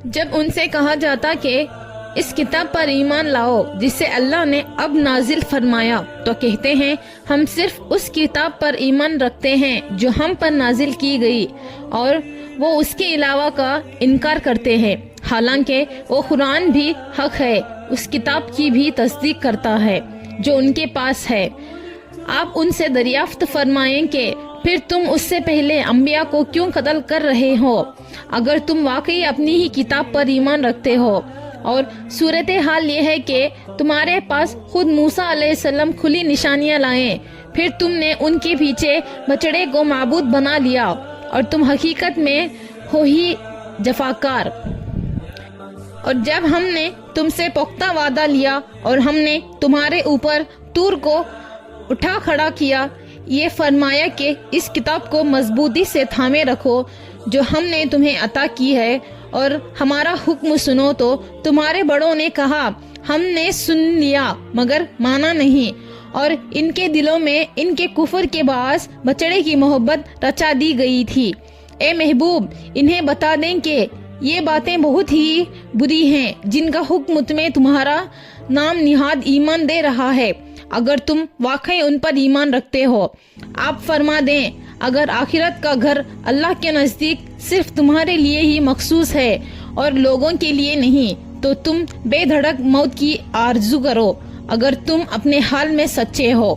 جب ان سے کہا جاتا کہ اس کتاب پر ایمان لاؤ جسے اللہ نے اب نازل فرمایا، تو کہتے ہیں ہم صرف اس کتاب پر ایمان رکھتے ہیں جو ہم پر نازل کی گئی، اور وہ اس کے علاوہ کا انکار کرتے ہیں، حالانکہ وہ قرآن بھی حق ہے، اس کتاب کی بھی تصدیق کرتا ہے جو ان کے پاس ہے۔ آپ ان سے دریافت فرمائیں کہ پھر تم اس سے پہلے انبیاء کو کیوں قتل کر رہے ہو، اگر تم واقعی اپنی ہی کتاب پر ایمان رکھتے ہو؟ اور صورتحال یہ ہے کہ تمہارے پاس خود موسیٰ علیہ السلام کھلی نشانیاں لائیں، پھر تم نے ان کے پیچھے بچڑے کو معبود بنا لیا، اور تم حقیقت میں ہو ہی جفاکار۔ اور جب ہم نے تم سے پختہ وعدہ لیا اور ہم نے تمہارے اوپر طور کو اٹھا کھڑا کیا، یہ فرمایا کہ اس کتاب کو مضبوطی سے تھامے رکھو جو ہم نے تمہیں عطا کی ہے، اور ہمارا حکم سنو، تو تمہارے بڑوں نے کہا ہم نے سن لیا مگر مانا نہیں، اور ان کے دلوں میں ان کے کفر کے باعث بچڑے کی محبت رچا دی گئی تھی۔ اے محبوب، انہیں بتا دیں کہ یہ باتیں بہت ہی بری ہیں جن کا حکم تمہیں تمہارا نام نہاد ایمان دے رہا ہے، اگر تم واقعی ان پر ایمان رکھتے ہو۔ آپ فرما دیں اگر آخرت کا گھر اللہ کے نزدیک صرف تمہارے لیے ہی مخصوص ہے اور لوگوں کے لیے نہیں، تو تم بے دھڑک موت کی آرزو کرو اگر تم اپنے حال میں سچے ہو۔